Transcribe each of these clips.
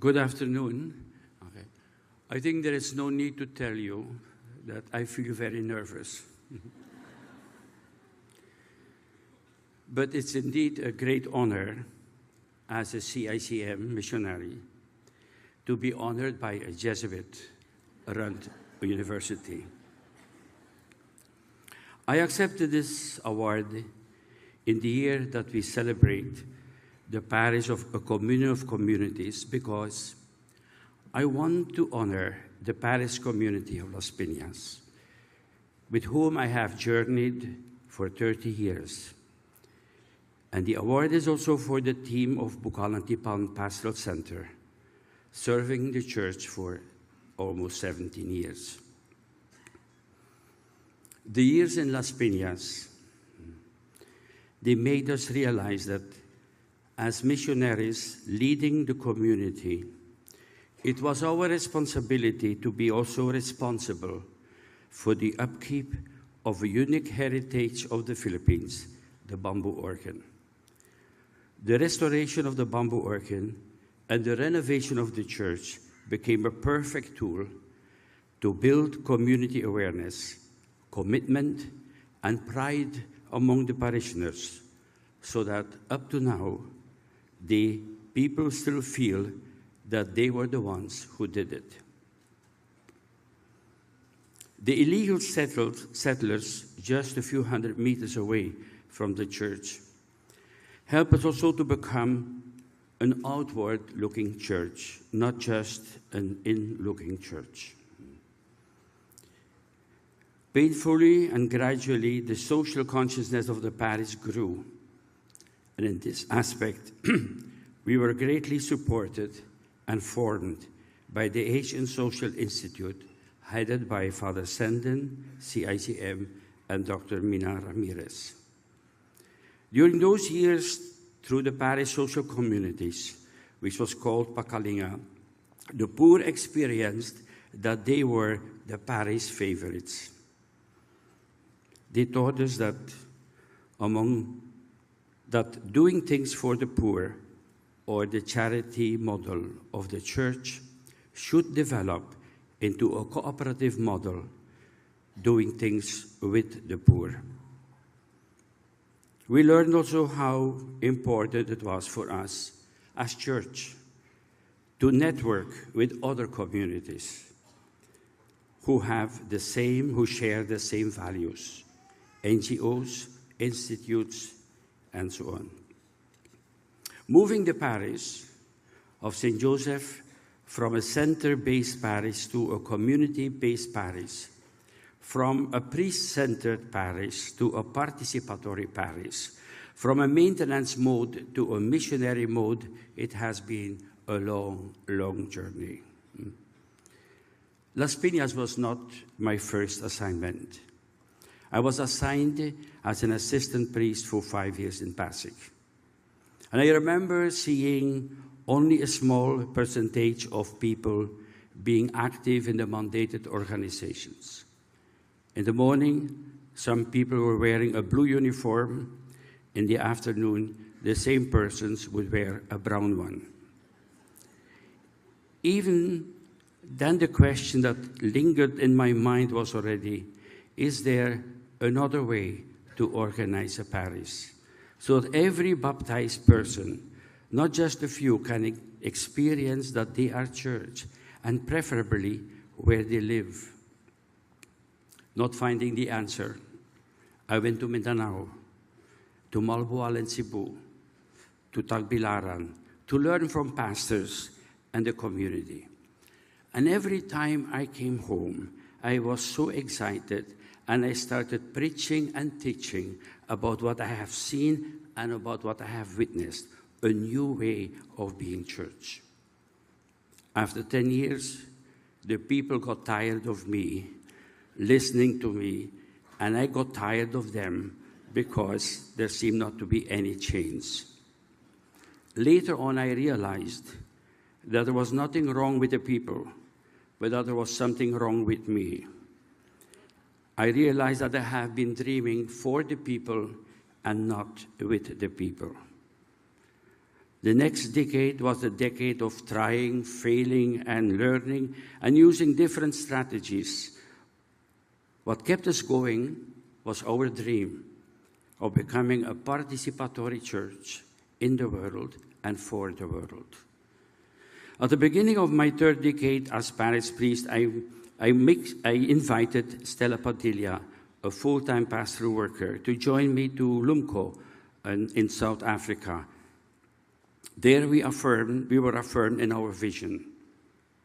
Good afternoon. Okay. I think there is no need to tell you that I feel very nervous. But it's indeed a great honor as a CICM missionary to be honored by a Jesuit-run university. I accepted this award in the year that we celebrate the parish of a communion of communities because I want to honor the parish community of Las Piñas, with whom I have journeyed for 30 years. And the award is also for the team of Bukalan Pastoral Center, serving the church for almost 17 years. The years in Las Piñas, they made us realize that as missionaries leading the community, it was our responsibility to be also responsible for the upkeep of a unique heritage of the Philippines, the bamboo organ. The restoration of the bamboo organ and the renovation of the church became a perfect tool to build community awareness, commitment, and pride among the parishioners, so that up to now, the people still feel that they were the ones who did it. The illegal settlers just a few hundred meters away from the church help us also to become an outward-looking church, not just an in-looking church. Painfully and gradually, the social consciousness of the parish grew. And in this aspect, we were greatly supported and formed by the Asian Social Institute, headed by Father Senden, CICM, and Dr. Mina Ramirez. During those years, through the parish social communities, which was called Pakalinga, the poor experienced that they were the parish favorites. They taught us that doing things for the poor, or the charity model of the church, should develop into a cooperative model, doing things with the poor. We learned also how important it was for us as church to network with other communities who share the same values, NGOs, institutes, and so on. Moving the parish of St. Joseph from a center-based parish to a community-based parish, from a priest-centered parish to a participatory parish, from a maintenance mode to a missionary mode, it has been a long, long journey. Las Piñas was not my first assignment. I was assigned as an assistant priest for 5 years in Pasig. And I remember seeing only a small percentage of people being active in the mandated organizations. In the morning, some people were wearing a blue uniform. In the afternoon, the same persons would wear a brown one. Even then, the question that lingered in my mind was already, is there another way to organize a parish so that every baptized person, not just a few, can experience that they are church, and preferably where they live? Not finding the answer, I went to Mindanao, to Malboal and Cebu, to Tagbilaran, to learn from pastors and the community. And every time I came home, I was so excited, and I started preaching and teaching about what I have seen and about what I have witnessed, a new way of being church. After 10 years, the people got tired of me, listening to me, and I got tired of them because there seemed not to be any change. Later on, I realized that there was nothing wrong with the people, but that there was something wrong with me. I realized that I have been dreaming for the people and not with the people. The next decade was a decade of trying, failing, and learning, and using different strategies. What kept us going was our dream of becoming a participatory church in the world and for the world. At the beginning of my third decade as parish priest, I invited Stella Padilla, a full-time pastoral worker, to join me to Lumco in South Africa. There we were affirmed in our vision,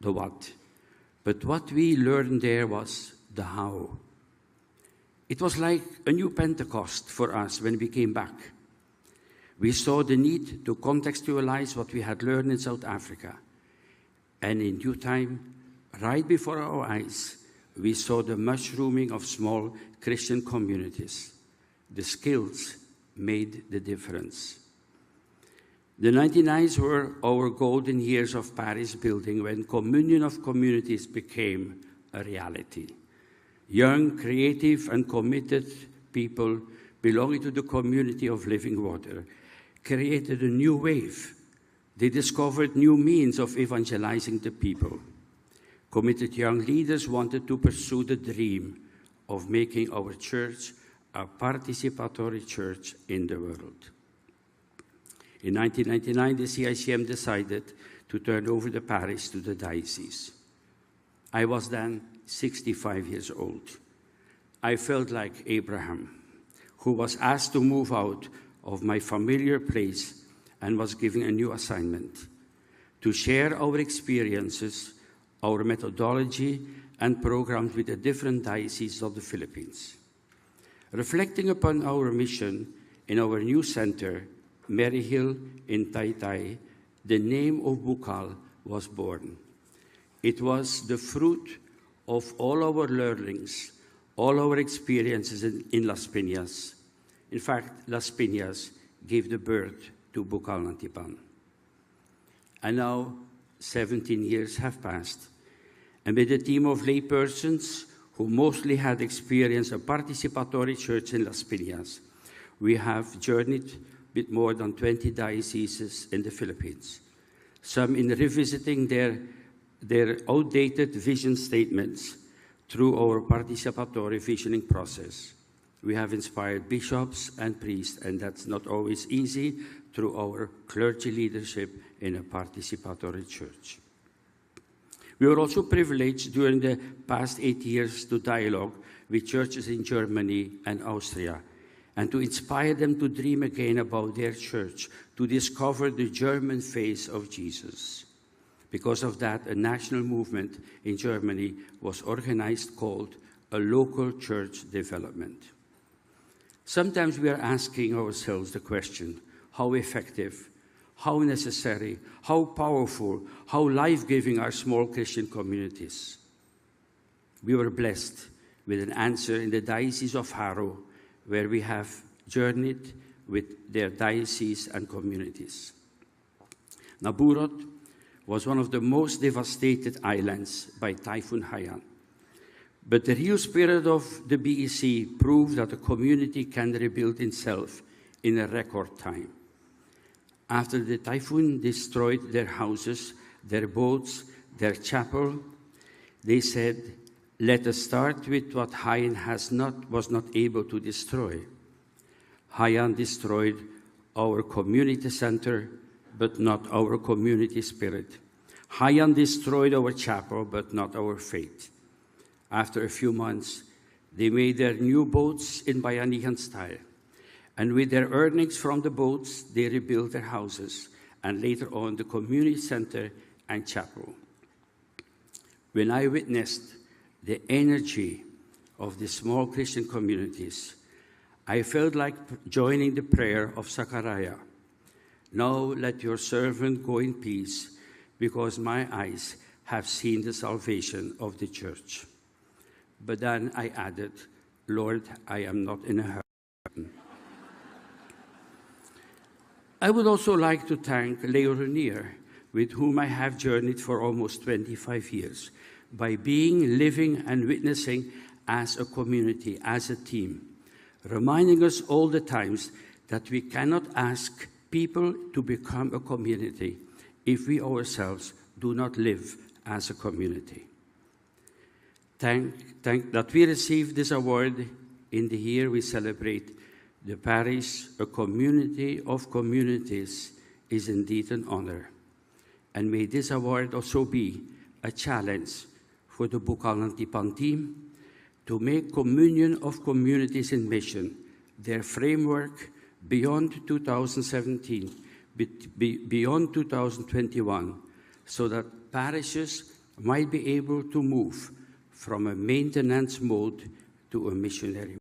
the what. But what we learned there was the how. It was like a new Pentecost for us when we came back. We saw the need to contextualize what we had learned in South Africa. And in due time, right before our eyes, we saw the mushrooming of small Christian communities. The skills made the difference. The 99s were our golden years of parish building when communion of communities became a reality. Young, creative, and committed people belonging to the community of living water created a new wave. They discovered new means of evangelizing the people. Committed young leaders wanted to pursue the dream of making our church a participatory church in the world. In 1999, the CICM decided to turn over the parish to the diocese. I was then 65 years old. I felt like Abraham, who was asked to move out of my familiar place and was given a new assignment, to share our experiences, our methodology, and programs with the different dioceses of the Philippines. Reflecting upon our mission in our new center, Mary Hill in Taytay, the name of Bukas was born. It was the fruit of all our learnings, all our experiences in Las Piñas. In fact, Las Piñas gave the birth to Bukal Nantipan. And now, 17 years have passed, and with a team of laypersons who mostly had experienced a participatory church in Las Piñas, we have journeyed with more than 20 dioceses in the Philippines, some in revisiting their outdated vision statements through our participatory visioning process. We have inspired bishops and priests, and that's not always easy, through our clergy leadership in a participatory church. We were also privileged during the past 8 years to dialogue with churches in Germany and Austria, and to inspire them to dream again about their church, to discover the German face of Jesus. Because of that, a national movement in Germany was organized called a local church development. Sometimes we are asking ourselves the question, how effective, how necessary, how powerful, how life-giving are small Christian communities? We were blessed with an answer in the Diocese of Haro, where we have journeyed with their diocese and communities. Naburot was one of the most devastated islands by Typhoon Haiyan. But the real spirit of the BEC proved that a community can rebuild itself in a record time. After the typhoon destroyed their houses, their boats, their chapel, they said, let us start with what Haiyan was not able to destroy. Haiyan destroyed our community center, but not our community spirit. Haiyan destroyed our chapel, but not our faith. After a few months, they made their new boats in Bayanihan style. And with their earnings from the boats, they rebuilt their houses, and later on the community center and chapel. When I witnessed the energy of the small Christian communities, I felt like joining the prayer of Zechariah. Now let your servant go in peace, because my eyes have seen the salvation of the church. But then I added, Lord, I am not in a hurry. I would also like to thank Leo Renier, with whom I have journeyed for almost 25 years, by being, living, and witnessing as a community, as a team, reminding us all the times that we cannot ask people to become a community if we ourselves do not live as a community. Thank that we receive this award in the year we celebrate the parish, a community of communities, is indeed an honor. And may this award also be a challenge for the Bukalantipan team to make communion of communities in mission their framework beyond 2017, beyond 2021, so that parishes might be able to move from a maintenance mode to a missionary